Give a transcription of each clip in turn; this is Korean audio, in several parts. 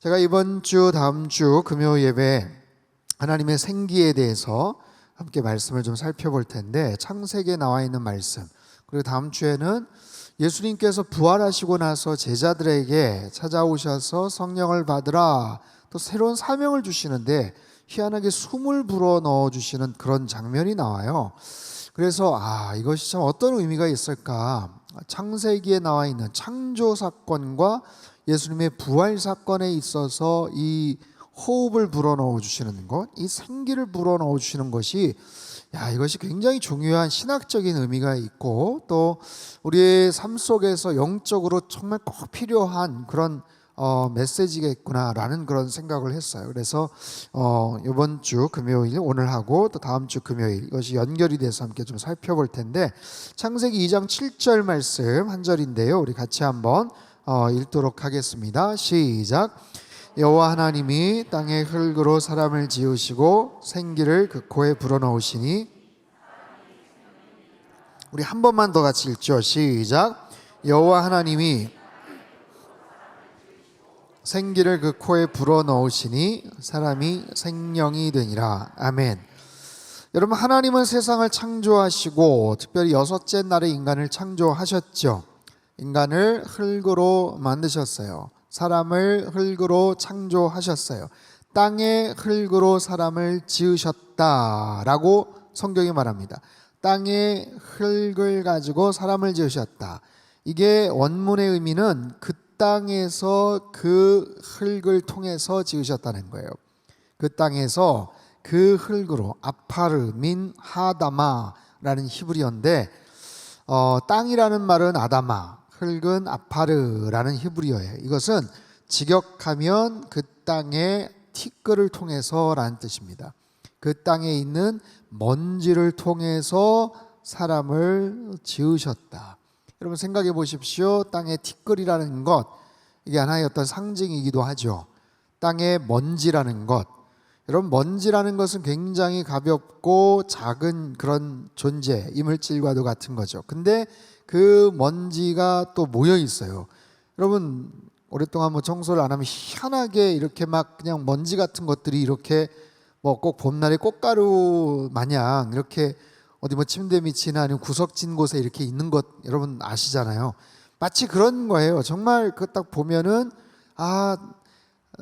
제가 이번 주 다음 주 금요 예배 하나님의 생기에 대해서 함께 말씀을 좀 살펴볼 텐데, 창세기에 나와 있는 말씀, 그리고 다음 주에는 예수님께서 부활하시고 나서 제자들에게 찾아오셔서 성령을 받으라, 또 새로운 사명을 주시는데 희한하게 숨을 불어 넣어 주시는 그런 장면이 나와요. 그래서 이것이 참 어떤 의미가 있을까? 창세기에 나와 있는 창조 사건과 예수님의 부활 사건에 있어서 이 호흡을 불어넣어 주시는 것, 이 생기를 불어넣어 주시는 것이 이것이 굉장히 중요한 신학적인 의미가 있고, 또 우리의 삶 속에서 영적으로 정말 꼭 필요한 그런 메시지겠구나라는 그런 생각을 했어요. 그래서 이번 주 금요일, 오늘하고 또 다음 주 금요일, 이것이 연결이 돼서 함께 좀 살펴볼 텐데, 창세기 2장 7절 말씀 한 절인데요, 우리 같이 한번 읽도록 하겠습니다. 시작. 여호와 하나님이 땅의 흙으로 사람을 지으시고 생기를 그 코에 불어넣으시니. 우리 한 번만 더 같이 읽죠. 시작. 여호와 하나님이 생기를 그 코에 불어넣으시니 사람이 생명이 되니라. 아멘. 여러분, 하나님은 세상을 창조하시고 특별히 여섯째 날에 인간을 창조하셨죠. 인간을 흙으로 만드셨어요. 사람을 흙으로 창조하셨어요. 땅의 흙으로 사람을 지으셨다라고 성경이 말합니다. 땅의 흙을 가지고 사람을 지으셨다. 이게 원문의 의미는 그 땅에서 그 흙을 통해서 지으셨다는 거예요. 그 땅에서 그 흙으로, 아파르 민 하다마라는 히브리어인데, 땅이라는 말은 아다마, 흙은 아파르라는 히브리어예요. 이것은 직역하면 그 땅의 티끌을 통해서라는 뜻입니다. 그 땅에 있는 먼지를 통해서 사람을 지으셨다. 여러분 생각해 보십시오. 땅의 티끌이라는 것, 이게 하나의 어떤 상징이기도 하죠. 땅의 먼지라는 것, 여러분 먼지라는 것은 굉장히 가볍고 작은 그런 존재, 이물질과도 같은 거죠. 근데 그 먼지가 또 모여 있어요. 여러분 오랫동안 청소를 안 하면 희한하게 이렇게 막 그냥 먼지 같은 것들이 이렇게 꼭 봄날에 꽃가루 마냥 이렇게 어디 침대 밑이나 아니면 구석진 곳에 이렇게 있는 것 여러분 아시잖아요. 마치 그런 거예요. 정말 그 딱 보면은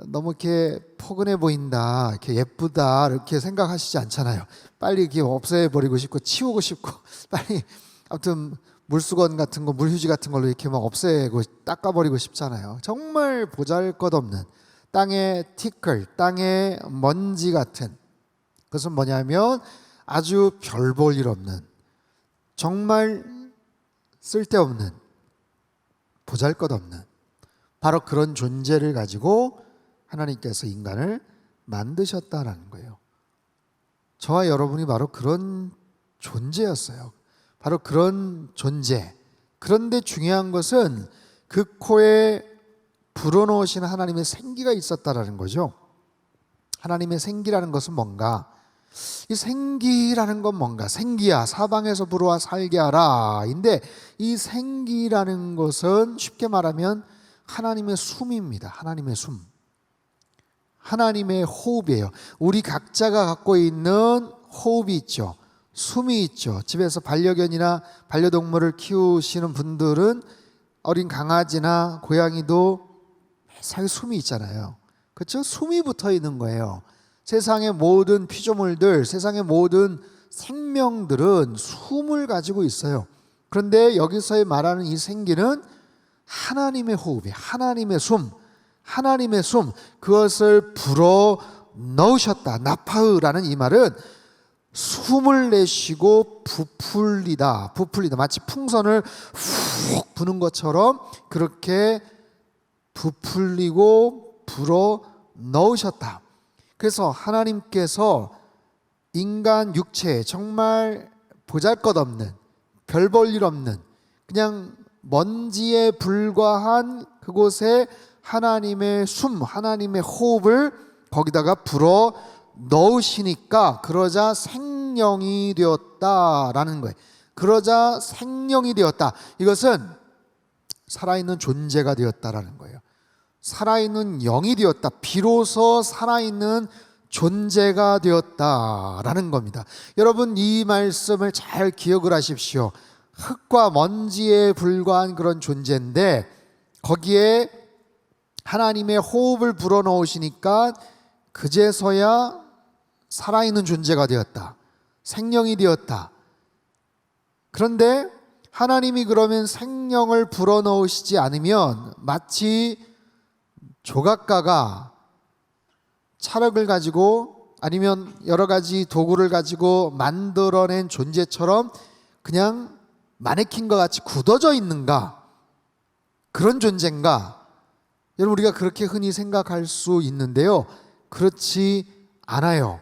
너무 이렇게 포근해 보인다, 이렇게 예쁘다 이렇게 생각하시지 않잖아요. 빨리 이렇게 없애버리고 싶고 치우고 싶고 빨리 아무튼 물수건 같은 거, 물휴지 같은 걸로 이렇게 막 없애고 닦아버리고 싶잖아요. 정말 보잘것없는 땅의 티끌, 땅의 먼지 같은, 그것은 뭐냐면 아주 별 볼 일 없는, 정말 쓸데없는, 보잘것없는 바로 그런 존재를 가지고 하나님께서 인간을 만드셨다라는 거예요. 저와 여러분이 바로 그런 존재였어요. 바로 그런 존재. 그런데 중요한 것은 그 코에 불어넣으신 하나님의 생기가 있었다라는 거죠. 하나님의 생기라는 것은 뭔가? 이 생기라는 건 뭔가? 생기야 사방에서 불어와 살게 하라 인데, 이 생기라는 것은 쉽게 말하면 하나님의 숨입니다. 하나님의 숨, 하나님의 호흡이에요. 우리 각자가 갖고 있는 호흡이 있죠. 숨이 있죠. 집에서 반려견이나 반려동물을 키우시는 분들은 어린 강아지나 고양이도 매사에 숨이 있잖아요. 그렇죠? 숨이 붙어 있는 거예요. 세상의 모든 피조물들, 세상의 모든 생명들은 숨을 가지고 있어요. 그런데 여기서의 말하는 이 생기는 하나님의 호흡이에요. 하나님의 숨, 하나님의 숨, 그것을 불어 넣으셨다. 나파흐라는 이 말은 숨을 내쉬고 부풀리다, 마치 풍선을 훅 부는 것처럼 그렇게 부풀리고 불어 넣으셨다. 그래서 하나님께서 인간 육체에 정말 보잘것없는, 별 볼 일 없는, 그냥 먼지에 불과한 그곳에 하나님의 숨, 하나님의 호흡을 거기다가 불어 넣으시니까 그러자 생명이 되었다라는 거예요. 그러자 생명이 되었다. 이것은 살아있는 존재가 되었다라는 거예요. 살아있는 영이 되었다. 비로소 살아있는 존재가 되었다라는 겁니다. 여러분, 이 말씀을 잘 기억을 하십시오. 흙과 먼지에 불과한 그런 존재인데 거기에 하나님의 호흡을 불어넣으시니까 그제서야 살아있는 존재가 되었다. 생명이 되었다. 그런데 하나님이 그러면 생명을 불어넣으시지 않으면 마치 조각가가 찰흙을 가지고 아니면 여러 가지 도구를 가지고 만들어낸 존재처럼 그냥 마네킹과 같이 굳어져 있는가? 그런 존재인가? 여러분, 우리가 그렇게 흔히 생각할 수 있는데요, 그렇지 않아요.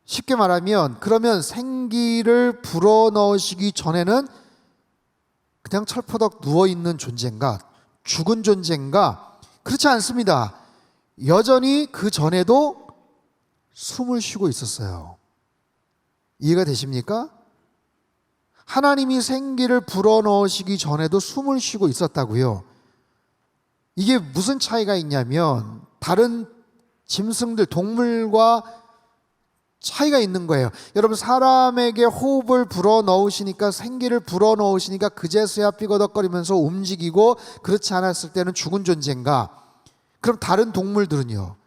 쉽게 말하면 그러면 생기를 불어넣으시기 전에는 그냥 철퍼덕 누워있는 존재인가? 죽은 존재인가? 그렇지 않습니다. 여전히 그 전에도 숨을 쉬고 있었어요. 이해가 되십니까? 하나님이 생기를 불어넣으시기 전에도 숨을 쉬고 있었다고요. 이게 무슨 차이가 있냐면 다른 짐승들, 동물과 차이가 있는 거예요. 여러분, 사람에게 호흡을 불어넣으시니까, 생기를 불어넣으시니까 그제서야 삐거덕거리면서 움직이고, 그렇지 않았을 때는 죽은 존재인가? 그럼 다른 동물들은요?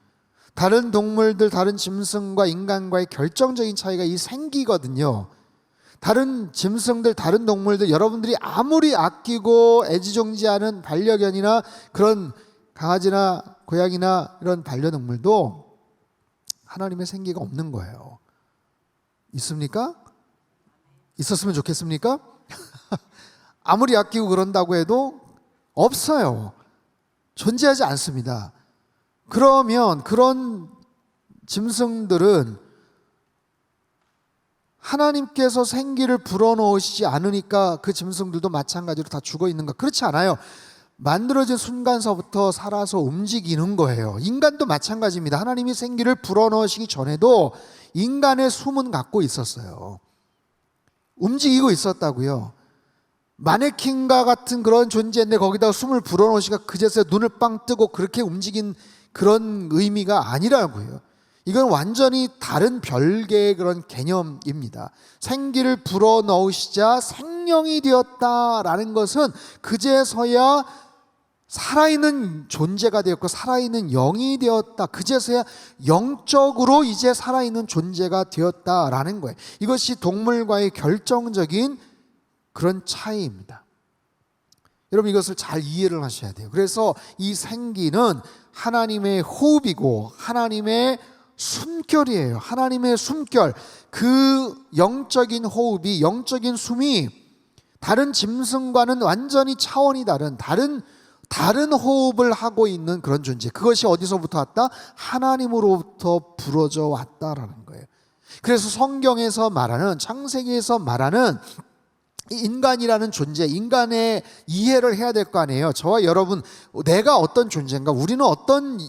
다른 동물들, 다른 짐승과 인간과의 결정적인 차이가 이 생기거든요. 다른 짐승들, 다른 동물들, 여러분들이 아무리 아끼고 애지중지하는 반려견이나 그런 강아지나 고양이나 이런 반려동물도 하나님의 생기가 없는 거예요. 있습니까? 있었으면 좋겠습니까? 아무리 아끼고 그런다고 해도 없어요. 존재하지 않습니다. 그러면 그런 짐승들은 하나님께서 생기를 불어넣으시지 않으니까 그 짐승들도 마찬가지로 다 죽어 있는가? 그렇지 않아요. 만들어진 순간서부터 살아서 움직이는 거예요. 인간도 마찬가지입니다. 하나님이 생기를 불어넣으시기 전에도 인간의 숨은 갖고 있었어요. 움직이고 있었다고요. 마네킹과 같은 그런 존재인데 거기다가 숨을 불어넣으시니까 그제서야 눈을 빵 뜨고 그렇게 움직인 그런 의미가 아니라고요. 이건 완전히 다른 별개의 그런 개념입니다. 생기를 불어넣으시자 생명이 되었다라는 것은 그제서야 살아있는 존재가 되었고 살아있는 영이 되었다. 그제서야 영적으로 이제 살아있는 존재가 되었다라는 거예요. 이것이 동물과의 결정적인 그런 차이입니다. 여러분, 이것을 잘 이해를 하셔야 돼요. 그래서 이 생기는 하나님의 호흡이고 하나님의 숨결이에요. 하나님의 숨결, 그 영적인 호흡이, 영적인 숨이 다른 짐승과는 완전히 차원이 다른 호흡을 하고 있는 그런 존재. 그것이 어디서부터 왔다? 하나님으로부터 불어져 왔다라는 거예요. 그래서 성경에서 말하는, 창세기에서 말하는 인간이라는 존재, 인간의 이해를 해야 될 거 아니에요. 저와 여러분, 내가 어떤 존재인가, 우리는 어떤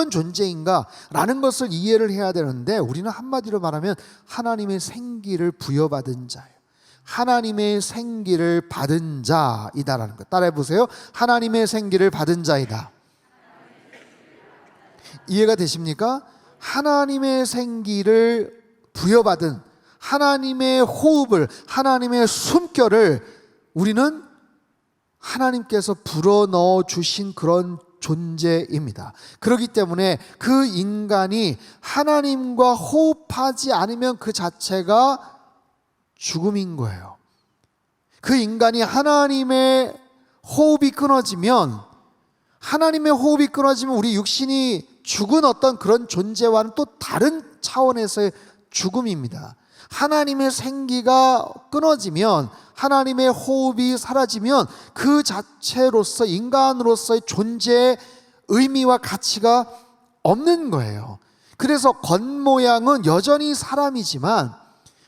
존재인가 라는 것을 이해를 해야 되는데, 우리는 한마디로 말하면 하나님의 생기를 부여받은 자예요. 하나님의 생기를 받은 자이다라는 것. 따라해 보세요. 하나님의 생기를 받은 자이다. 이해가 되십니까? 하나님의 생기를 부여받은, 하나님의 호흡을, 하나님의 숨결을 우리는 하나님께서 불어넣어 주신 그런 존재입니다. 그렇기 때문에 그 인간이 하나님과 호흡하지 않으면 그 자체가 죽음인 거예요. 그 인간이 하나님의 호흡이 끊어지면 우리 육신이 죽은 어떤 그런 존재와는 또 다른 차원에서의 죽음입니다. 하나님의 생기가 끊어지면, 하나님의 호흡이 사라지면 그 자체로서, 인간으로서의 존재의 의미와 가치가 없는 거예요. 그래서 겉모양은 여전히 사람이지만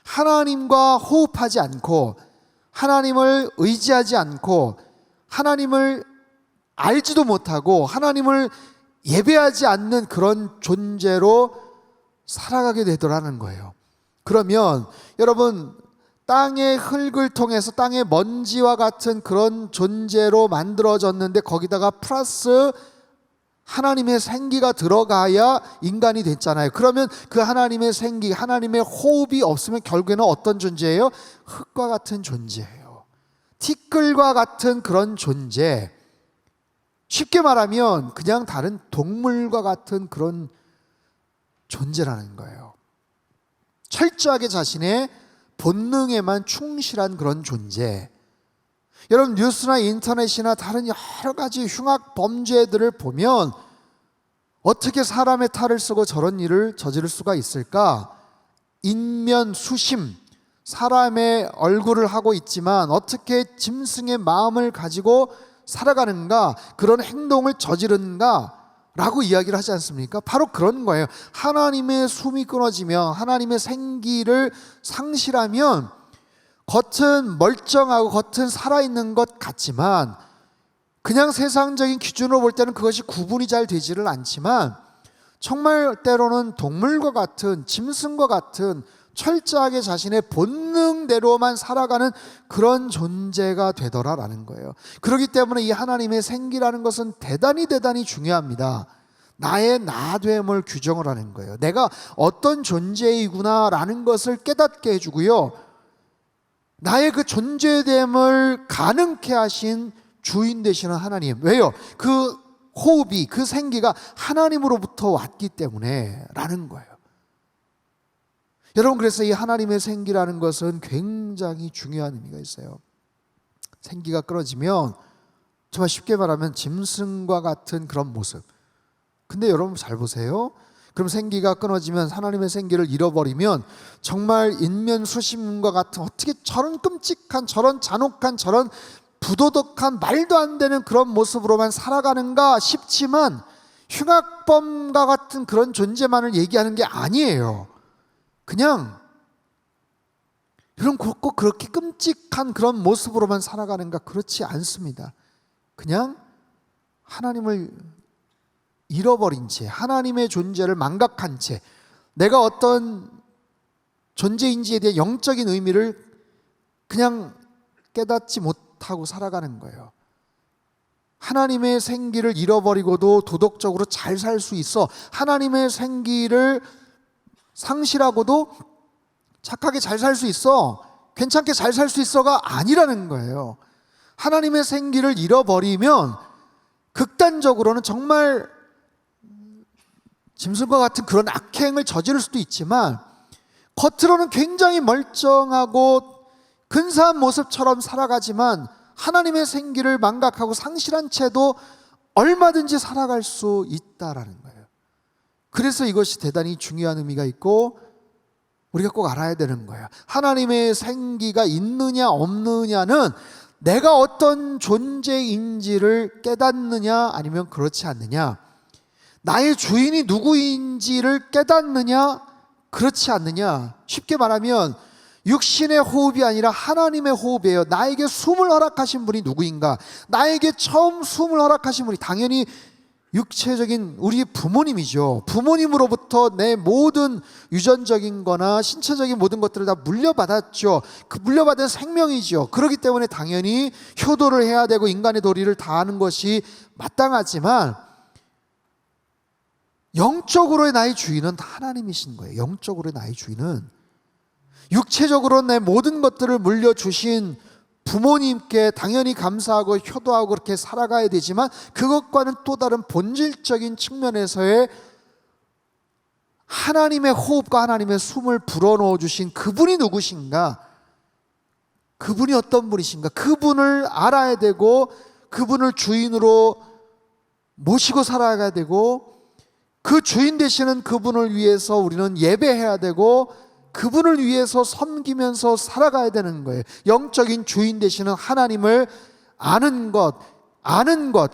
하나님과 호흡하지 않고, 하나님을 의지하지 않고, 하나님을 알지도 못하고 하나님을 예배하지 않는 그런 존재로 살아가게 되더라는 거예요. 그러면 여러분, 땅의 흙을 통해서 땅의 먼지와 같은 그런 존재로 만들어졌는데 거기다가 플러스 하나님의 생기가 들어가야 인간이 됐잖아요. 그러면 그 하나님의 생기, 하나님의 호흡이 없으면 결국에는 어떤 존재예요? 흙과 같은 존재예요. 티끌과 같은 그런 존재. 쉽게 말하면 그냥 다른 동물과 같은 그런 존재라는 거예요. 철저하게 자신의 본능에만 충실한 그런 존재. 여러분, 뉴스나 인터넷이나 다른 여러 가지 흉악 범죄들을 보면 어떻게 사람의 탈을 쓰고 저런 일을 저지를 수가 있을까? 인면 수심, 사람의 얼굴을 하고 있지만 어떻게 짐승의 마음을 가지고 살아가는가, 그런 행동을 저지르는가 라고 이야기를 하지 않습니까? 바로 그런 거예요. 하나님의 숨이 끊어지면, 하나님의 생기를 상실하면 겉은 멀쩡하고 겉은 살아있는 것 같지만, 그냥 세상적인 기준으로 볼 때는 그것이 구분이 잘 되지를 않지만, 정말 때로는 동물과 같은, 짐승과 같은 철저하게 자신의 본능대로만 살아가는 그런 존재가 되더라라는 거예요. 그렇기 때문에 이 하나님의 생기라는 것은 대단히 중요합니다. 나의 나됨을 규정을 하는 거예요. 내가 어떤 존재이구나라는 것을 깨닫게 해주고요, 나의 그 존재됨을 가능케 하신 주인 되시는 하나님. 왜요? 그 호흡이, 그 생기가 하나님으로부터 왔기 때문에 라는 거예요. 여러분, 그래서 이 하나님의 생기라는 것은 굉장히 중요한 의미가 있어요. 생기가 끊어지면 정말 쉽게 말하면 짐승과 같은 그런 모습. 근데 여러분 잘 보세요. 그럼 생기가 끊어지면, 하나님의 생기를 잃어버리면 정말 인면수심과 같은, 어떻게 저런 끔찍한, 저런 잔혹한, 저런 부도덕한, 말도 안 되는 그런 모습으로만 살아가는가 싶지만, 흉악범과 같은 그런 존재만을 얘기하는 게 아니에요. 그냥 여러분, 꼭 그렇게 끔찍한 그런 모습으로만 살아가는가? 그렇지 않습니다. 그냥 하나님을 잃어버린 채, 하나님의 존재를 망각한 채, 내가 어떤 존재인지에 대한 영적인 의미를 그냥 깨닫지 못하고 살아가는 거예요. 하나님의 생기를 잃어버리고도 도덕적으로 잘 살 수 있어, 하나님의 생기를 상실하고도 착하게 잘 살 수 있어, 괜찮게 잘 살 수 있어가 아니라는 거예요. 하나님의 생기를 잃어버리면 극단적으로는 정말 짐승과 같은 그런 악행을 저지를 수도 있지만, 겉으로는 굉장히 멀쩡하고 근사한 모습처럼 살아가지만 하나님의 생기를 망각하고 상실한 채도 얼마든지 살아갈 수 있다라는 거예요. 그래서 이것이 대단히 중요한 의미가 있고 우리가 꼭 알아야 되는 거예요. 하나님의 생기가 있느냐 없느냐는 내가 어떤 존재인지를 깨닫느냐 아니면 그렇지 않느냐, 나의 주인이 누구인지를 깨닫느냐 그렇지 않느냐. 쉽게 말하면 육신의 호흡이 아니라 하나님의 호흡이에요. 나에게 숨을 허락하신 분이 누구인가? 나에게 처음 숨을 허락하신 분이 당연히 육체적인 우리 부모님이죠. 부모님으로부터 내 모든 유전적인 거나 신체적인 모든 것들을 다 물려받았죠. 그 물려받은 생명이죠. 그렇기 때문에 당연히 효도를 해야 되고 인간의 도리를 다하는 것이 마땅하지만, 영적으로의 나의 주인은 하나님이신 거예요. 영적으로의 나의 주인은 육체적으로 내 모든 것들을 물려주신 부모님께 당연히 감사하고 효도하고 그렇게 살아가야 되지만, 그것과는 또 다른 본질적인 측면에서의 하나님의 호흡과 하나님의 숨을 불어넣어 주신 그분이 누구신가, 그분이 어떤 분이신가, 그분을 알아야 되고 그분을 주인으로 모시고 살아가야 되고, 그 주인 되시는 그분을 위해서 우리는 예배해야 되고 그분을 위해서 섬기면서 살아가야 되는 거예요. 영적인 주인 되시는 하나님을 아는 것,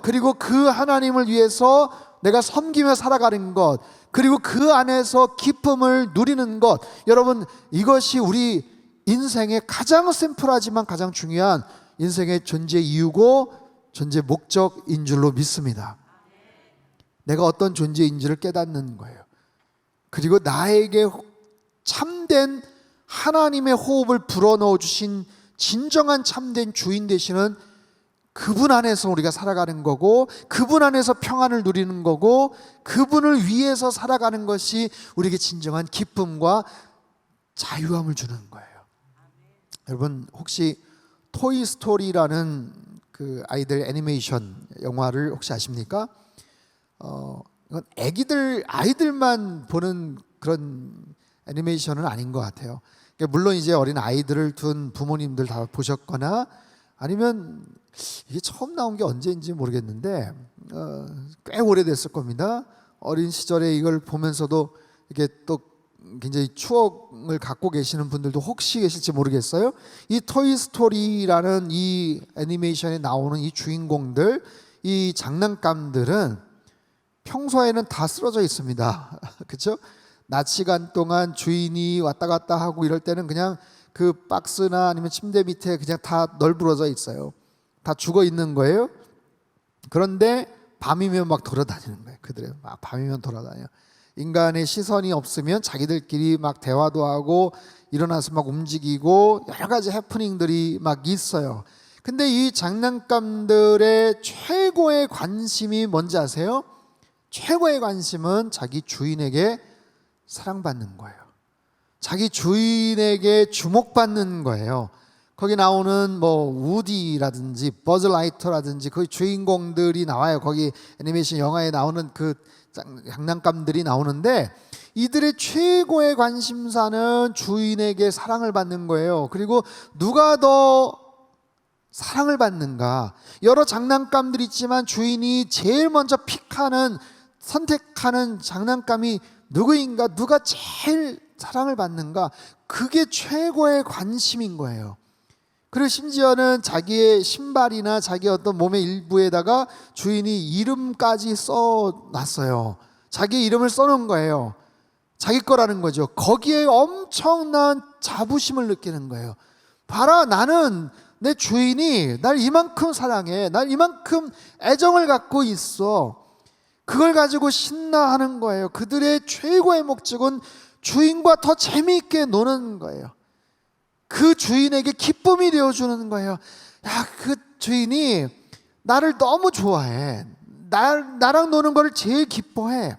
그리고 그 하나님을 위해서 내가 섬기며 살아가는 것, 그리고 그 안에서 기쁨을 누리는 것. 여러분, 이것이 우리 인생의 가장 심플하지만 가장 중요한 인생의 존재 이유고 존재 목적인 줄로 믿습니다. 내가 어떤 존재인지를 깨닫는 거예요. 그리고 나에게 참된 하나님의 호흡을 불어넣어 주신 진정한 참된 주인 되시는 그분 안에서 우리가 살아가는 거고, 그분 안에서 평안을 누리는 거고, 그분을 위해서 살아가는 것이 우리에게 진정한 기쁨과 자유함을 주는 거예요. 여러분 혹시 토이스토리라는 그 아이들 애니메이션 영화를 혹시 아십니까? 이건 아이들만 보는 그런 애니메이션은 아닌 것 같아요. 물론 이제 어린 아이들을 둔 부모님들 다 보셨거나, 아니면 이게 처음 나온 게 언제인지 모르겠는데 꽤 오래됐을 겁니다. 어린 시절에 이걸 보면서도 이게 또 굉장히 추억을 갖고 계시는 분들도 혹시 계실지 모르겠어요. 이 토이스토리라는 이 애니메이션에 나오는 이 주인공들, 이 장난감들은 평소에는 다 쓰러져 있습니다. 그렇죠? 낮 시간 동안 주인이 왔다 갔다 하고 이럴 때는 그냥 그 박스나 아니면 침대 밑에 그냥 다 널브러져 있어요. 다 죽어 있는 거예요. 그런데 밤이면 막 돌아다니는 거예요. 그들은 막 밤이면 돌아다녀요. 인간의 시선이 없으면 자기들끼리 막 대화도 하고 일어나서 막 움직이고 여러 가지 해프닝들이 막 있어요. 근데 이 장난감들의 최고의 관심이 뭔지 아세요? 최고의 관심은 자기 주인에게 사랑받는 거예요. 자기 주인에게 주목받는 거예요. 거기 나오는 뭐 우디라든지 버즈 라이터라든지 그 주인공들이 나와요. 거기 애니메이션 영화에 나오는 그 장난감들이 나오는데, 이들의 최고의 관심사는 주인에게 사랑을 받는 거예요. 그리고 누가 더 사랑을 받는가? 여러 장난감들이 있지만 주인이 제일 먼저 선택하는 장난감이 누구인가? 누가 제일 사랑을 받는가? 그게 최고의 관심인 거예요. 그리고 심지어는 자기의 신발이나 자기 어떤 몸의 일부에다가 주인이 이름까지 써놨어요. 자기 이름을 써놓은 거예요. 자기 거라는 거죠. 거기에 엄청난 자부심을 느끼는 거예요. 봐라, 나는 내 주인이 날 이만큼 사랑해, 날 이만큼 애정을 갖고 있어. 그걸 가지고 신나하는 거예요. 그들의 최고의 목적은 주인과 더 재미있게 노는 거예요. 그 주인에게 기쁨이 되어주는 거예요. 야, 그 주인이 나를 너무 좋아해. 나랑 노는 걸 제일 기뻐해.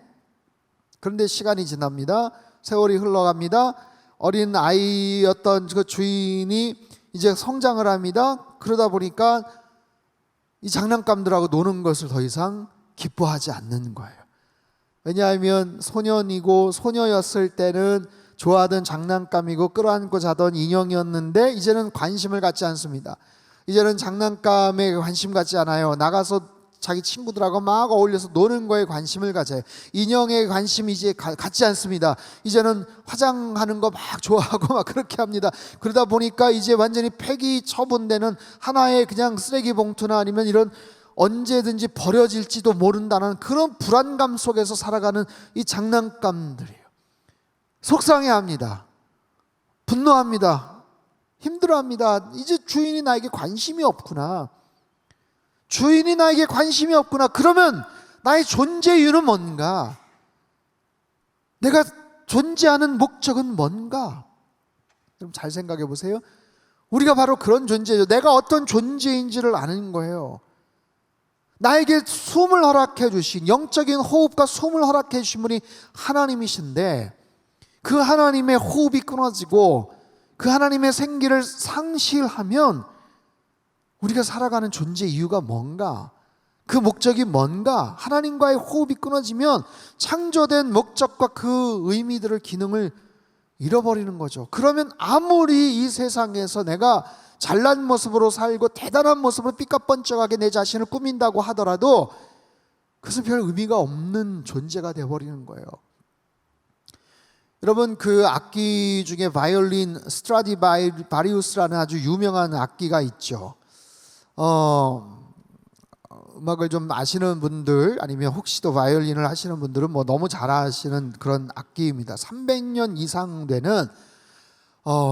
그런데 시간이 지납니다. 세월이 흘러갑니다. 어린 아이였던 그 주인이 이제 성장을 합니다. 그러다 보니까 이 장난감들하고 노는 것을 더 이상 기뻐하지 않는 거예요. 왜냐하면 소년이고 소녀였을 때는 좋아하던 장난감이고 끌어안고 자던 인형이었는데, 이제는 관심을 갖지 않습니다. 이제는 장난감에 관심 갖지 않아요. 나가서 자기 친구들하고 막 어울려서 노는 거에 관심을 가져요. 인형에 관심이 이제 갖지 않습니다. 이제는 화장하는 거 막 좋아하고 막 그렇게 합니다. 그러다 보니까 이제 완전히 폐기 처분되는 하나의 그냥 쓰레기 봉투나 아니면 이런 언제든지 버려질지도 모른다는 그런 불안감 속에서 살아가는 이 장난감들이에요. 속상해합니다. 분노합니다. 힘들어합니다. 이제 주인이 나에게 관심이 없구나. 주인이 나에게 관심이 없구나. 그러면 나의 존재 이유는 뭔가? 내가 존재하는 목적은 뭔가? 좀 잘 생각해 보세요. 우리가 바로 그런 존재죠. 내가 어떤 존재인지를 아는 거예요. 나에게 숨을 허락해 주신, 영적인 호흡과 숨을 허락해 주신 분이 하나님이신데, 그 하나님의 호흡이 끊어지고 그 하나님의 생기를 상실하면 우리가 살아가는 존재 이유가 뭔가? 그 목적이 뭔가? 하나님과의 호흡이 끊어지면 창조된 목적과 그 의미들을, 기능을 잃어버리는 거죠. 그러면 아무리 이 세상에서 내가 잘난 모습으로 살고 대단한 모습으로 삐까뻔쩍하게 내 자신을 꾸민다고 하더라도 그것은 별 의미가 없는 존재가 되어버리는 거예요. 여러분, 그 악기 중에 바이올린 스트라디바리우스라는 아주 유명한 악기가 있죠. 음악을 좀 아시는 분들, 아니면 혹시 또 바이올린을 하시는 분들은 뭐 너무 잘 아시는 그런 악기입니다. 300년 이상 되는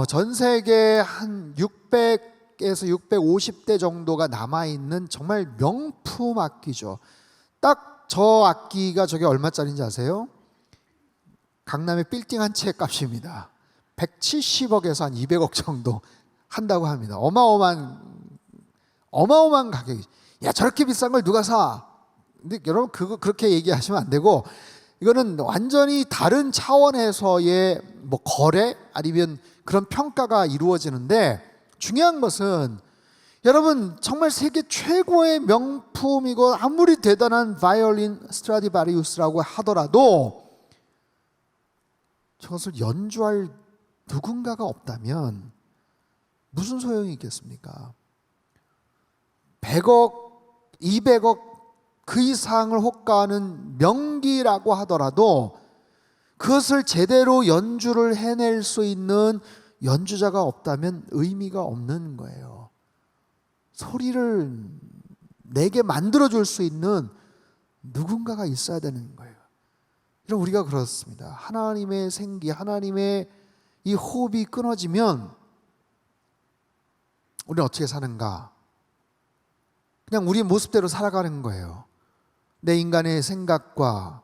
전 세계 한 600에서 650대 정도가 남아있는 정말 명품 악기죠. 딱 저 악기가 저게 얼마짜리인지 아세요? 강남의 빌딩 한 채 값입니다. 170억에서 한 200억 정도 한다고 합니다. 어마어마한 가격이. 야, 저렇게 비싼 걸 누가 사? 근데 여러분 그렇게 얘기하시면 안 되고, 이거는 완전히 다른 차원에서의 뭐 거래 아니면 그런 평가가 이루어지는데, 중요한 것은 여러분 정말 세계 최고의 명품이고 아무리 대단한 바이올린 스트라디바리우스라고 하더라도 저것을 연주할 누군가가 없다면 무슨 소용이 있겠습니까? 100억, 200억 그 이상을 호가하는 명기라고 하더라도 그것을 제대로 연주를 해낼 수 있는 연주자가 없다면 의미가 없는 거예요. 소리를 내게 만들어줄 수 있는 누군가가 있어야 되는 거예요. 이런 우리가 그렇습니다. 하나님의 생기, 하나님의 이 호흡이 끊어지면 우리는 어떻게 사는가? 그냥 우리 모습대로 살아가는 거예요. 내 인간의 생각과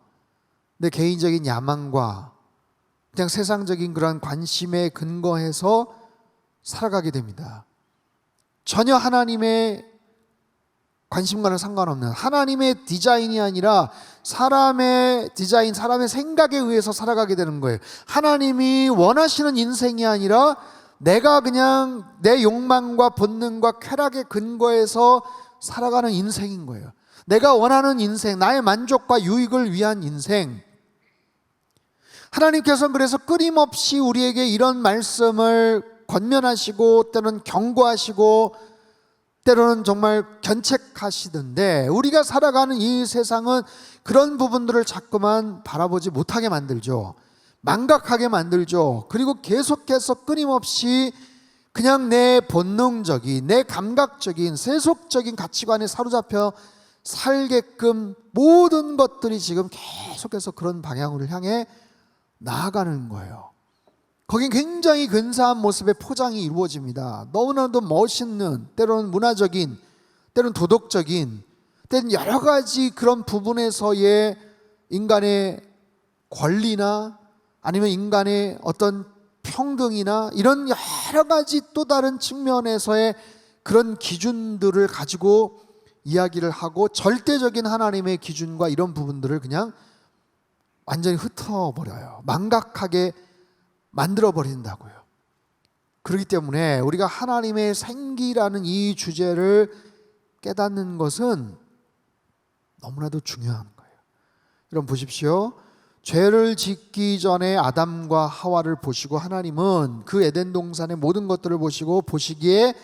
내 개인적인 야망과 그냥 세상적인 그런 관심에 근거해서 살아가게 됩니다. 전혀 하나님의 관심과는 상관없는, 하나님의 디자인이 아니라 사람의 디자인, 사람의 생각에 의해서 살아가게 되는 거예요. 하나님이 원하시는 인생이 아니라 내가 그냥 내 욕망과 본능과 쾌락에 근거해서 살아가는 인생인 거예요. 내가 원하는 인생, 나의 만족과 유익을 위한 인생. 하나님께서는 그래서 끊임없이 우리에게 이런 말씀을 권면하시고 때로는 경고하시고 때로는 정말 견책하시던데, 우리가 살아가는 이 세상은 그런 부분들을 자꾸만 바라보지 못하게 만들죠. 망각하게 만들죠. 그리고 계속해서 끊임없이 그냥 내 본능적인, 내 감각적인, 세속적인 가치관에 사로잡혀 살게끔 모든 것들이 지금 계속해서 그런 방향으로 향해 나아가는 거예요. 거긴 굉장히 근사한 모습의 포장이 이루어집니다. 너무나도 멋있는, 때로는 문화적인, 때로는 도덕적인, 때로는 여러 가지 그런 부분에서의 인간의 권리나 아니면 인간의 어떤 평등이나 이런 여러 가지 또 다른 측면에서의 그런 기준들을 가지고 이야기를 하고 절대적인 하나님의 기준과 이런 부분들을 그냥 완전히 흩어버려요. 망각하게 만들어버린다고요. 그렇기 때문에 우리가 하나님의 생기라는 이 주제를 깨닫는 것은 너무나도 중요한 거예요. 여러분 보십시오. 죄를 짓기 전에 아담과 하와를 보시고 하나님은 그 에덴 동산의 모든 것들을 보시고 보시기에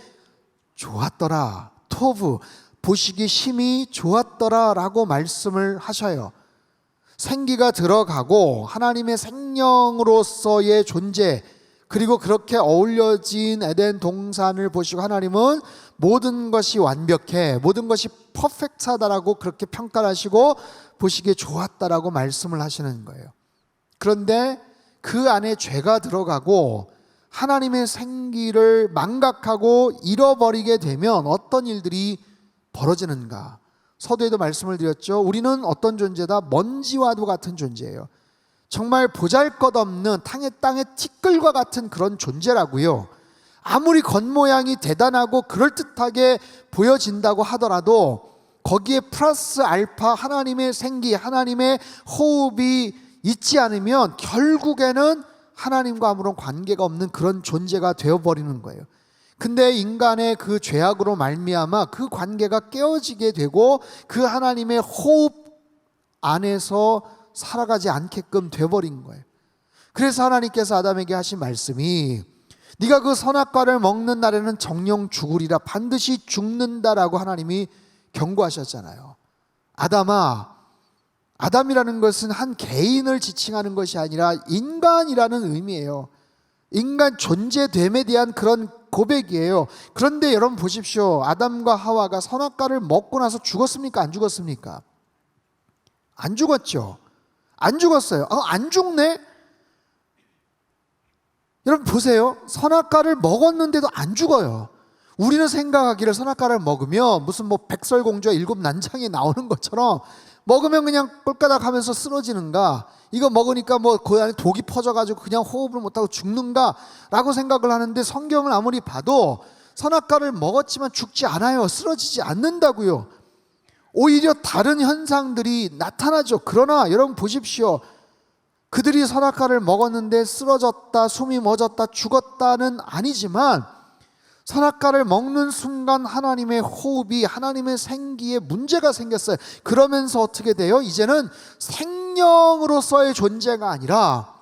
좋았더라. 토브, 보시기 심히 좋았더라 라고 말씀을 하셔요. 생기가 들어가고 하나님의 생명으로서의 존재, 그리고 그렇게 어울려진 에덴 동산을 보시고 하나님은 모든 것이 완벽해, 모든 것이 퍼펙트하다라고 그렇게 평가를 하시고 보시기에 좋았다라고 말씀을 하시는 거예요. 그런데 그 안에 죄가 들어가고 하나님의 생기를 망각하고 잃어버리게 되면 어떤 일들이 벌어지는가? 서두에도 말씀을 드렸죠. 우리는 어떤 존재다? 먼지와도 같은 존재예요. 정말 보잘것없는 땅에 티끌과 같은 그런 존재라고요. 아무리 겉모양이 대단하고 그럴듯하게 보여진다고 하더라도 거기에 플러스 알파 하나님의 생기, 하나님의 호흡이 있지 않으면 결국에는 하나님과 아무런 관계가 없는 그런 존재가 되어버리는 거예요. 근데 인간의 그 죄악으로 말미암아 그 관계가 깨어지게 되고 그 하나님의 호흡 안에서 살아가지 않게끔 돼버린 거예요. 그래서 하나님께서 아담에게 하신 말씀이 네가 그 선악과를 먹는 날에는 정령 죽으리라, 반드시 죽는다라고 하나님이 경고하셨잖아요. 아담이라는 것은 한 개인을 지칭하는 것이 아니라 인간이라는 의미예요. 인간 존재됨에 대한 그런 고백이에요. 그런데 여러분 보십시오. 아담과 하와가 선악과를 먹고 나서 죽었습니까? 안 죽었습니까? 안 죽었죠. 안 죽었어요. 안 죽네? 여러분 보세요. 선악과를 먹었는데도 안 죽어요. 우리는 생각하기를 선악과를 먹으면 무슨 뭐 백설공주와 일곱 난장이 나오는 것처럼 먹으면 그냥 꼴까닥 하면서 쓰러지는가, 이거 먹으니까 뭐 그 안에 독이 퍼져가지고 그냥 호흡을 못하고 죽는가 라고 생각을 하는데, 성경을 아무리 봐도 선악과를 먹었지만 죽지 않아요. 쓰러지지 않는다고요. 오히려 다른 현상들이 나타나죠. 그러나 여러분 보십시오. 그들이 선악과를 먹었는데 쓰러졌다, 숨이 멎었다, 죽었다는 아니지만 선악과를 먹는 순간 하나님의 호흡이, 하나님의 생기에 문제가 생겼어요. 그러면서 어떻게 돼요? 이제는 생명으로서의 존재가 아니라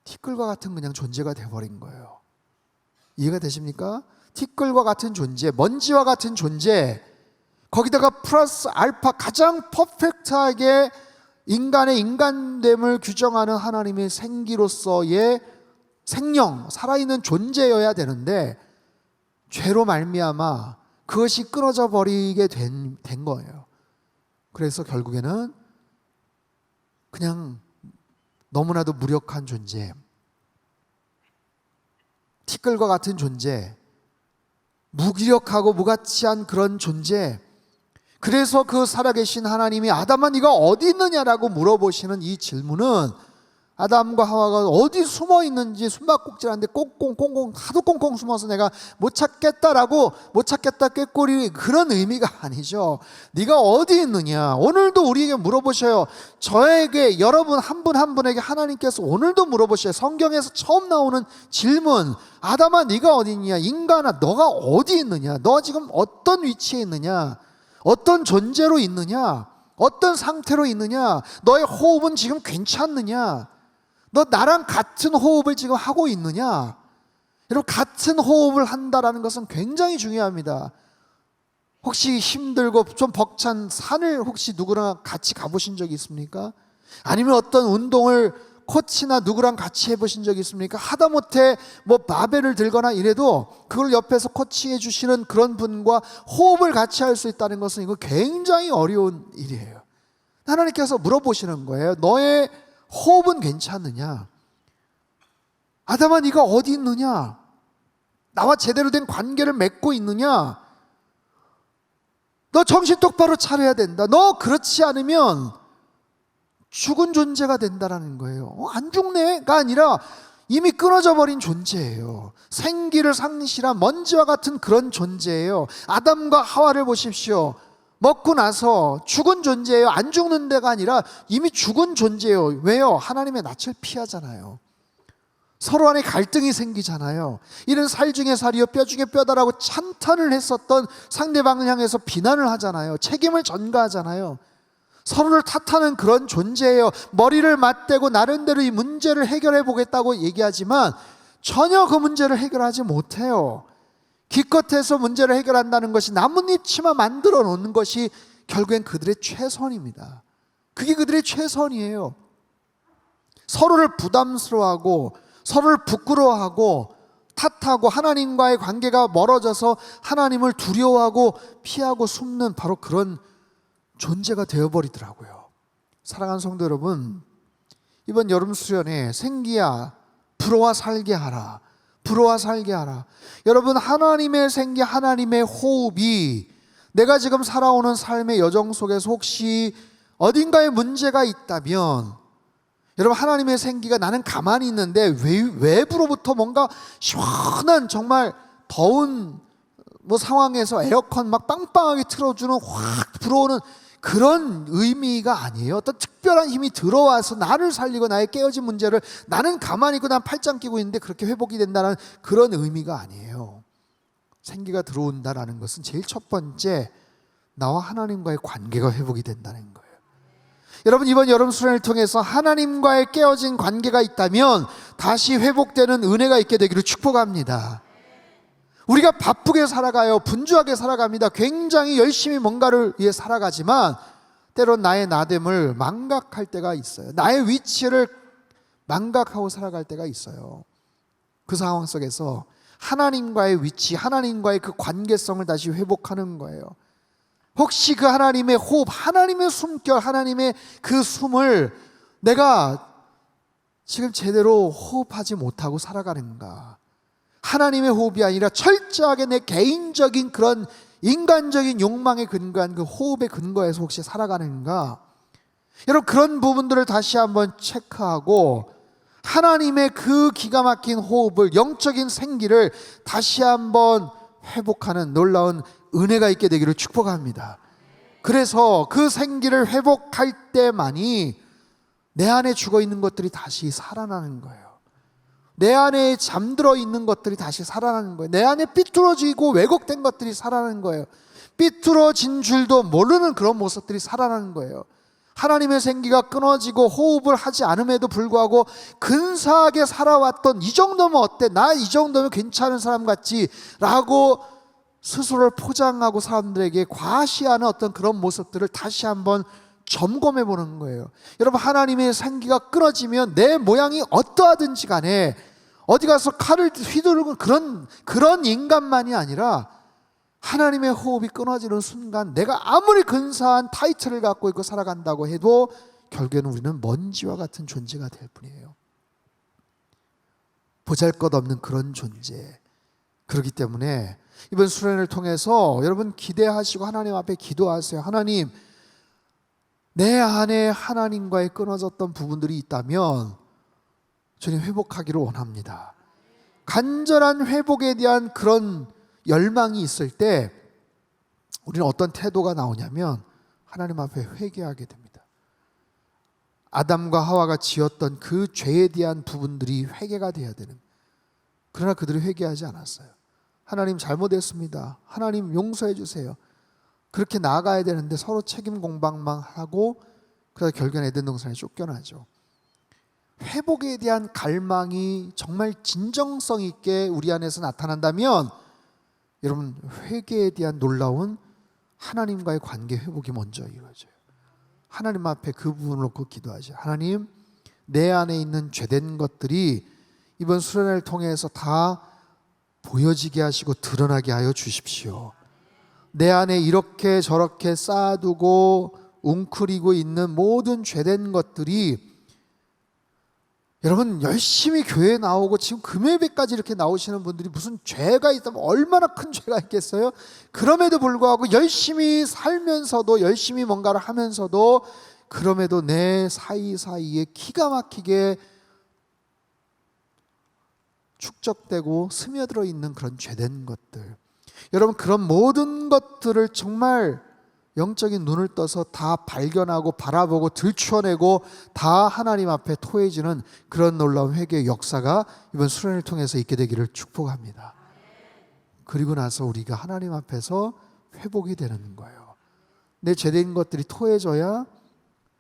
티끌과 같은 그냥 존재가 되어버린 거예요. 이해가 되십니까? 티끌과 같은 존재, 먼지와 같은 존재, 거기다가 플러스 알파 가장 퍼펙트하게 인간의 인간됨을 규정하는 하나님의 생기로서의 생명, 살아있는 존재여야 되는데 죄로 말미암아 그것이 끊어져 버리게 된 거예요. 그래서 결국에는 그냥 너무나도 무력한 존재, 티끌과 같은 존재, 무기력하고 무가치한 그런 존재. 그래서 그 살아계신 하나님이 아담아 네가 어디 있느냐라고 물어보시는 이 질문은 아담과 하와가 어디 숨어 있는지 숨바꼭질하는데 꽁꽁 하도 꽁꽁 숨어서 내가 못 찾겠다라고, 못 찾겠다 꾀꼬리, 그런 의미가 아니죠. 네가 어디 있느냐. 오늘도 우리에게 물어보셔요. 저에게, 여러분 한 분 한 분에게 하나님께서 오늘도 물어보셔요. 성경에서 처음 나오는 질문, 아담아 네가 어디 있느냐, 인간아 너가 어디 있느냐, 너 지금 어떤 위치에 있느냐, 어떤 존재로 있느냐, 어떤 상태로 있느냐, 너의 호흡은 지금 괜찮느냐, 너 나랑 같은 호흡을 지금 하고 있느냐. 여러분, 같은 호흡을 한다라는 것은 굉장히 중요합니다. 혹시 힘들고 좀 벅찬 산을 혹시 누구랑 같이 가보신 적이 있습니까? 아니면 어떤 운동을 코치나 누구랑 같이 해보신 적이 있습니까? 하다못해 뭐 바벨을 들거나 이래도 그걸 옆에서 코치해 주시는 그런 분과 호흡을 같이 할 수 있다는 것은 이거 굉장히 어려운 일이에요. 하나님께서 물어보시는 거예요. 너의 호흡은 괜찮느냐? 아담아 네가 어디 있느냐? 나와 제대로 된 관계를 맺고 있느냐? 너 정신 똑바로 차려야 된다. 너 그렇지 않으면 죽은 존재가 된다라는 거예요. 안 죽네가 아니라 이미 끊어져 버린 존재예요. 생기를 상실한 먼지와 같은 그런 존재예요. 아담과 하와를 보십시오. 먹고 나서 죽은 존재예요. 안 죽는 데가 아니라 이미 죽은 존재예요. 왜요? 하나님의 낯을 피하잖아요. 서로 안에 갈등이 생기잖아요. 이는 살 중에 살이요 뼈 중에 뼈다라고 찬탄을 했었던 상대방을 향해서 비난을 하잖아요. 책임을 전가하잖아요. 서로를 탓하는 그런 존재예요. 머리를 맞대고 나름대로 이 문제를 해결해 보겠다고 얘기하지만 전혀 그 문제를 해결하지 못해요. 기껏해서 문제를 해결한다는 것이 나뭇잎치마 만들어 놓는 것이 결국엔 그들의 최선입니다. 그게 그들의 최선이에요. 서로를 부담스러워하고 서로를 부끄러워하고 탓하고 하나님과의 관계가 멀어져서 하나님을 두려워하고 피하고 숨는 바로 그런 존재가 되어버리더라고요. 사랑하는 성도 여러분, 이번 여름 수련회 생기야 불어와 살게 하라, 불어와 살게 하라. 여러분, 하나님의 생기, 하나님의 호흡이 내가 지금 살아오는 삶의 여정 속에서 혹시 어딘가에 문제가 있다면, 여러분, 하나님의 생기가 나는 가만히 있는데 외부로부터 뭔가 시원한 정말 더운 상황에서 에어컨 막 빵빵하게 틀어주는 확 불어오는 그런 의미가 아니에요. 어떤 특별한 힘이 들어와서 나를 살리고 나의 깨어진 문제를 나는 가만히 있고 난 팔짱 끼고 있는데 그렇게 회복이 된다는 그런 의미가 아니에요. 생기가 들어온다라는 것은 제일 첫 번째 나와 하나님과의 관계가 회복이 된다는 거예요. 여러분, 이번 여름 수련을 통해서 하나님과의 깨어진 관계가 있다면 다시 회복되는 은혜가 있게 되기를 축복합니다. 우리가 바쁘게 살아가요. 분주하게 살아갑니다. 굉장히 열심히 뭔가를 위해 살아가지만 때론 나의 나됨을 망각할 때가 있어요. 나의 위치를 망각하고 살아갈 때가 있어요. 그 상황 속에서 하나님과의 위치, 하나님과의 그 관계성을 다시 회복하는 거예요. 혹시 그 하나님의 호흡, 하나님의 숨결, 하나님의 그 숨을 내가 지금 제대로 호흡하지 못하고 살아가는가? 하나님의 호흡이 아니라 철저하게 내 개인적인 그런 인간적인 욕망에 근거한 그 호흡의 근거에서 혹시 살아가는가? 여러분, 그런 부분들을 다시 한번 체크하고 하나님의 그 기가 막힌 호흡을, 영적인 생기를 다시 한번 회복하는 놀라운 은혜가 있게 되기를 축복합니다. 그래서 그 생기를 회복할 때만이 내 안에 죽어있는 것들이 다시 살아나는 거예요. 내 안에 잠들어 있는 것들이 다시 살아나는 거예요. 내 안에 삐뚤어지고 왜곡된 것들이 살아나는 거예요. 삐뚤어진 줄도 모르는 그런 모습들이 살아나는 거예요. 하나님의 생기가 끊어지고 호흡을 하지 않음에도 불구하고 근사하게 살아왔던, 이 정도면 어때? 나 이 정도면 괜찮은 사람 같지? 라고 스스로를 포장하고 사람들에게 과시하는 어떤 그런 모습들을 다시 한번 점검해 보는 거예요. 여러분, 하나님의 생기가 끊어지면 내 모양이 어떠하든지 간에 어디 가서 칼을 휘두르는 그런 인간만이 아니라, 하나님의 호흡이 끊어지는 순간 내가 아무리 근사한 타이틀을 갖고 있고 살아간다고 해도 결국에는 우리는 먼지와 같은 존재가 될 뿐이에요. 보잘것없는 그런 존재. 그렇기 때문에 이번 수련회를 통해서 여러분 기대하시고 하나님 앞에 기도하세요. 하나님, 내 안에 하나님과의 끊어졌던 부분들이 있다면 주님 회복하기를 원합니다. 간절한 회복에 대한 그런 열망이 있을 때 우리는 어떤 태도가 나오냐면 하나님 앞에 회개하게 됩니다. 아담과 하와가 지었던 그 죄에 대한 부분들이 회개가 돼야 되는, 그러나 그들이 회개하지 않았어요. 하나님 잘못했습니다. 하나님 용서해 주세요. 그렇게 나아가야 되는데 서로 책임 공방만 하고 그래서 결국엔 에덴 동산에 쫓겨나죠. 회복에 대한 갈망이 정말 진정성 있게 우리 안에서 나타난다면 여러분, 회개에 대한 놀라운 하나님과의 관계 회복이 먼저 이루어져요. 하나님 앞에 그 부분을 놓고 기도하죠. 하나님, 내 안에 있는 죄된 것들이 이번 수련회를 통해서 다 보여지게 하시고 드러나게 하여 주십시오. 내 안에 이렇게 저렇게 쌓아두고 웅크리고 있는 모든 죄된 것들이, 여러분 열심히 교회에 나오고 지금 금요일까지 이렇게 나오시는 분들이 무슨 죄가 있다면 얼마나 큰 죄가 있겠어요? 그럼에도 불구하고 열심히 살면서도, 열심히 뭔가를 하면서도 그럼에도 내 사이사이에 기가 막히게 축적되고 스며들어 있는 그런 죄된 것들, 여러분 그런 모든 것들을 정말 영적인 눈을 떠서 다 발견하고 바라보고 들추어내고 다 하나님 앞에 토해지는 그런 놀라운 회개의 역사가 이번 수련을 통해서 있게 되기를 축복합니다. 그리고 나서 우리가 하나님 앞에서 회복이 되는 거예요. 내 죄된 것들이 토해져야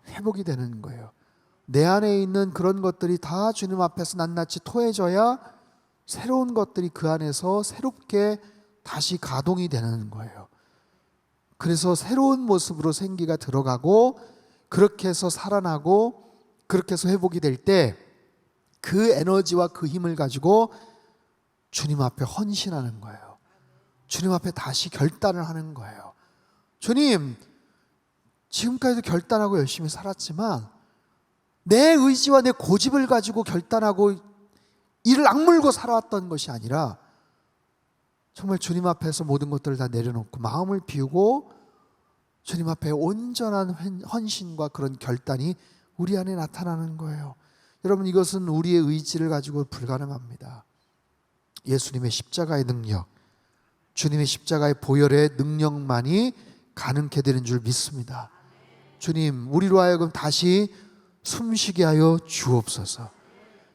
회복이 되는 거예요. 내 안에 있는 그런 것들이 다 주님 앞에서 낱낱이 토해져야 새로운 것들이 그 안에서 새롭게 다시 가동이 되는 거예요. 그래서 새로운 모습으로 생기가 들어가고, 그렇게 해서 살아나고, 그렇게 해서 회복이 될 때 그 에너지와 그 힘을 가지고 주님 앞에 헌신하는 거예요. 주님 앞에 다시 결단을 하는 거예요. 주님, 지금까지도 결단하고 열심히 살았지만 내 의지와 내 고집을 가지고 결단하고 이를 악물고 살아왔던 것이 아니라 정말 주님 앞에서 모든 것들을 다 내려놓고 마음을 비우고 주님 앞에 온전한 헌신과 그런 결단이 우리 안에 나타나는 거예요. 여러분, 이것은 우리의 의지를 가지고 불가능합니다. 예수님의 십자가의 능력, 주님의 십자가의 보혈의 능력만이 가능케 되는 줄 믿습니다. 주님, 우리로 하여금 다시 숨쉬게 하여 주옵소서.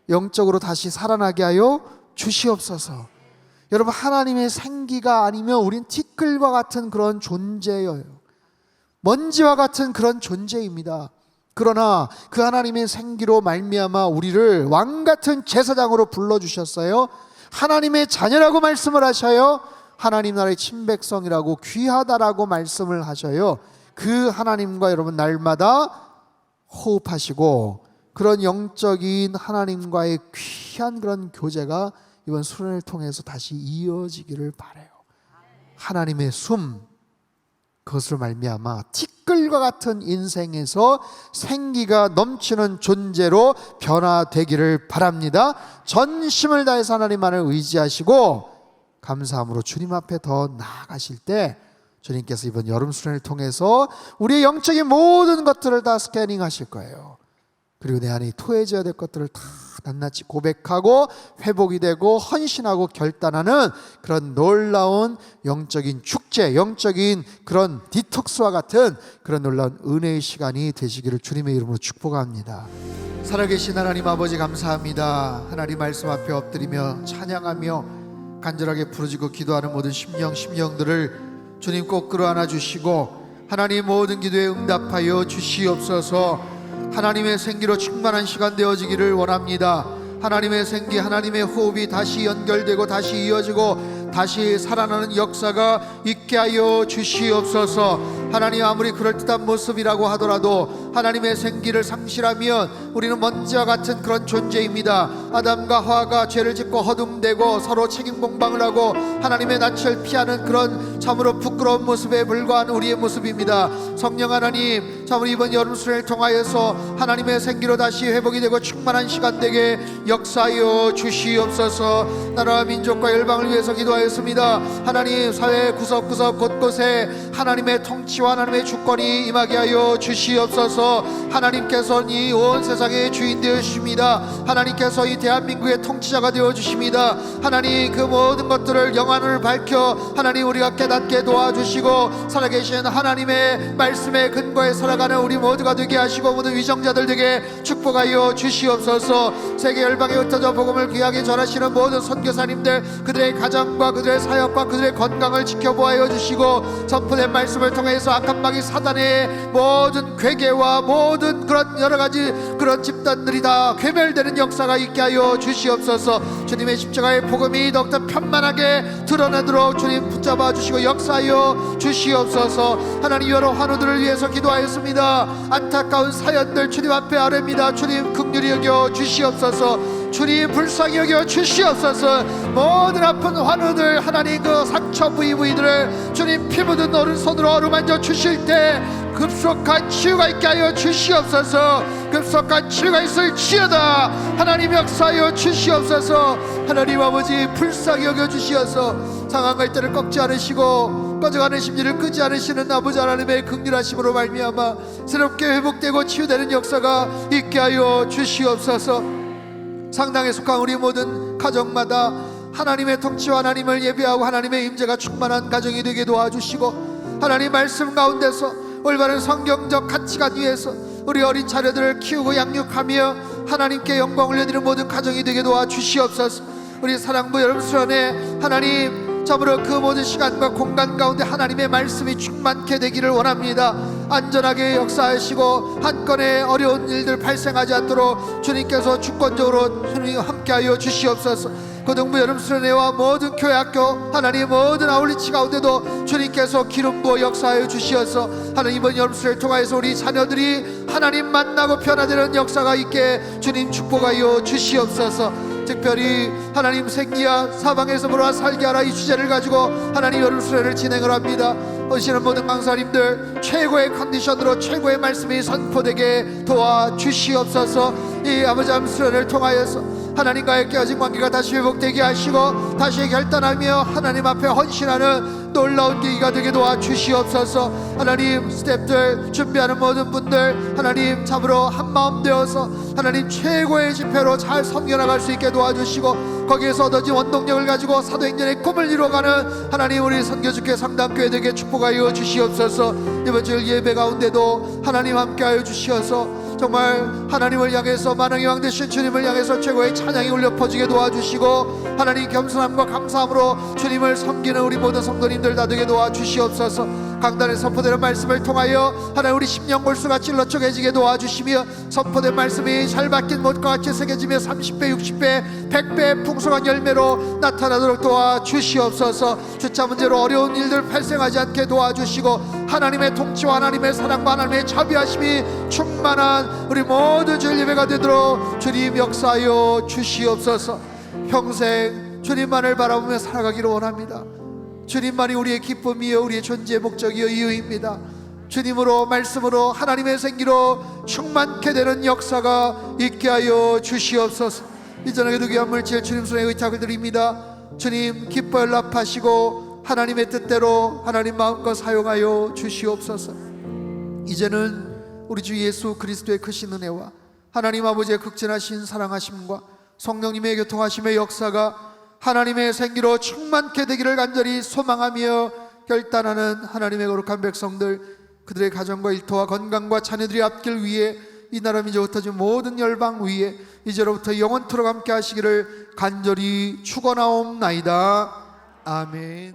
영적으로 다시 살아나게 하여 주시옵소서. 여러분, 하나님의 생기가 아니면 우린 티끌과 같은 그런 존재예요. 먼지와 같은 그런 존재입니다. 그러나 그 하나님의 생기로 말미암아 우리를 왕같은 제사장으로 불러주셨어요. 하나님의 자녀라고 말씀을 하셔요. 하나님 나라의 친백성이라고, 귀하다라고 말씀을 하셔요. 그 하나님과 여러분 날마다 호흡하시고 그런 영적인 하나님과의 귀한 그런 교제가 이번 수련을 통해서 다시 이어지기를 바라요. 하나님의 숨, 그것으로 말미암아 티끌과 같은 인생에서 생기가 넘치는 존재로 변화되기를 바랍니다. 전심을 다해서 하나님만을 의지하시고 감사함으로 주님 앞에 더 나아가실 때 주님께서 이번 여름 수련을 통해서 우리의 영적인 모든 것들을 다 스캐닝 하실 거예요. 그리고 내 안에 토해져야 될 것들을 다 낱낱이 고백하고 회복이 되고 헌신하고 결단하는 그런 놀라운 영적인 축제, 영적인 그런 디톡스와 같은 그런 놀라운 은혜의 시간이 되시기를 주님의 이름으로 축복합니다. 살아계신 하나님 아버지 감사합니다. 하나님 말씀 앞에 엎드리며 찬양하며 간절하게 부르짖고 기도하는 모든 심령들을 주님 꼭 끌어안아 주시고 하나님 모든 기도에 응답하여 주시옵소서. 하나님의 생기로 충만한 시간 되어지기를 원합니다. 하나님의 생기, 하나님의 호흡이 다시 연결되고 다시 이어지고 다시 살아나는 역사가 있게 하여 주시옵소서. 하나님, 아무리 그럴듯한 모습이라고 하더라도 하나님의 생기를 상실하면 우리는 먼지와 같은 그런 존재입니다. 아담과 하와가 죄를 짓고 허둥대고 서로 책임 공방을 하고 하나님의 낯을 피하는 그런 참으로 부끄러운 모습에 불과한 우리의 모습입니다. 성령 하나님, 참으로 이번 여름 수련을 통하여서 하나님의 생기로 다시 회복이 되고 충만한 시간 되게 역사하여 주시옵소서. 나라와 민족과 열방을 위해서 기도하였습니다. 하나님, 사회 구석구석 곳곳에 하나님의 통치와 하나님의 주권이 임하게 하여 주시옵소서. 하나님께서 이 온 세상의 주인 되어 주십니다. 하나님께서 이 대한민국의 통치자가 되어 주십니다. 하나님, 그 모든 것들을 영안을 밝혀 하나님 우리가 깨닫게 도와주시고 살아계신 하나님의 말씀의 근거에 살아가는 우리 모두가 되게 하시고 모든 위정자들 되게 축복하여 주시옵소서. 세계 열방에 흩어져 복음을 귀하게 전하시는 모든 선교사님들, 그들의 가정과 그들의 사역과 그들의 건강을 지켜보아여 주시고 선포된 말씀을 통해서 악한 마귀 사단의 모든 괴계와 모든 그런 여러가지 그런 집단들이 다 괴멸되는 역사가 있게 하여 주시옵소서. 주님의 십자가의 복음이 더욱더 편만하게 드러나도록 주님 붙잡아 주시고 역사하여 주시옵소서. 하나님, 여러 환우들을 위해서 기도하였습니다. 안타까운 사연들 주님 앞에 아뢰입니다. 주님 긍휼히 여겨 주시옵소서. 주님 불쌍히 여겨 주시옵소서. 모든 아픈 환우들, 하나님 그 상처 부위들을 주님 피 묻은 오른손으로 어루만져 주실 때 급속한 치유가 있게 하여 주시옵소서. 급속한 치유가 있을지어다. 하나님 역사하여 주시옵소서. 하나님 아버지 불쌍히 여겨 주시어서 상한 갈대를 꺾지 않으시고 꺼져가는 심리를 끄지 않으시는 아버지 하나님의 긍휼하심으로 말미암아 새롭게 회복되고 치유되는 역사가 있게 하여 주시옵소서. 상당에 속한 우리 모든 가정마다 하나님의 통치와 하나님을 예배하고 하나님의 임재가 충만한 가정이 되게 도와주시고 하나님 말씀 가운데서 올바른 성경적 가치관 위에서 우리 어린 자녀들을 키우고 양육하며 하나님께 영광 올려드리는 모든 가정이 되게 도와주시옵소서. 우리 사랑부 여러분 수련회 하나님 참으로 그 모든 시간과 공간 가운데 하나님의 말씀이 충만케 되기를 원합니다. 안전하게 역사하시고 한 건의 어려운 일들 발생하지 않도록 주님께서 주권적으로 주님 함께하여 주시옵소서. 고등부 여름수련회와 모든 교회 학교 하나님 모든 아울리치 가운데도 주님께서 기름 부어 역사하여 주시어서 하나님 이번 여름수련회를 통하여서 우리 자녀들이 하나님 만나고 변화되는 역사가 있게 주님 축복하여 주시옵소서. 특별히 하나님 생기야 사방에서 물어와 살게 하라 이 주제를 가지고 하나님 여름수련회를 진행을 합니다. 오시는 모든 강사님들 최고의 컨디션으로 최고의 말씀이 선포되게 도와주시옵소서. 이 아버지 수련회를 통하여서 하나님과의 깨어진 관계가 다시 회복되게 하시고 다시 결단하며 하나님 앞에 헌신하는 놀라운 계기가 되게 도와주시옵소서. 하나님 스태프들 준비하는 모든 분들 하나님 참으로 한마음 되어서 하나님 최고의 집회로 잘 섬겨나갈 수 있게 도와주시고 거기에서 얻어진 원동력을 가지고 사도행전의 꿈을 이루어가는 하나님 우리 선교주교 상담교회 되게 축복하여 주시옵소서. 이번 주일 예배 가운데도 하나님 함께하여 주시어서 정말 하나님을 향해서 만왕의 왕 되신 주님을 향해서 최고의 찬양이 울려 퍼지게 도와주시고 하나님 겸손함과 감사함으로 주님을 섬기는 우리 모든 성도님들 다 되게 도와주시옵소서. 강단에 선포되는 말씀을 통하여 하나님 우리 심령 골수가 찔러 쪼개지게 도와주시며 선포된 말씀이 잘 박힌 못과 같이 새겨지며 30배 60배 100배 풍성한 열매로 나타나도록 도와주시옵소서. 주차 문제로 어려운 일들 발생하지 않게 도와주시고 하나님의 통치와 하나님의 사랑과 하나님의 자비하심이 충만한 우리 모든 주일 예배가 되도록 주님 역사하여 주시옵소서. 평생 주님만을 바라보며 살아가기를 원합니다. 주님만이 우리의 기쁨이요 우리의 존재의 목적이요 이유입니다. 주님으로 말씀으로 하나님의 생기로 충만케 되는 역사가 있게 하여 주시옵소서. 이전에도 귀한 물질 주님 손에 의탁을 드립니다. 주님 기뻐 연락하시고 하나님의 뜻대로 하나님 마음껏 사용하여 주시옵소서. 이제는 우리 주 예수 그리스도의 크신 은혜와 하나님 아버지의 극진하신 사랑하심과 성령님의 교통하심의 역사가 하나님의 생기로 충만케 되기를 간절히 소망하며 결단하는 하나님의 거룩한 백성들, 그들의 가정과 일터와 건강과 자녀들의 앞길 위에 이 나라 민족 흩어진 모든 열방 위에 이제로부터 영원토록 함께 하시기를 간절히 축원하옵나이다. 아멘.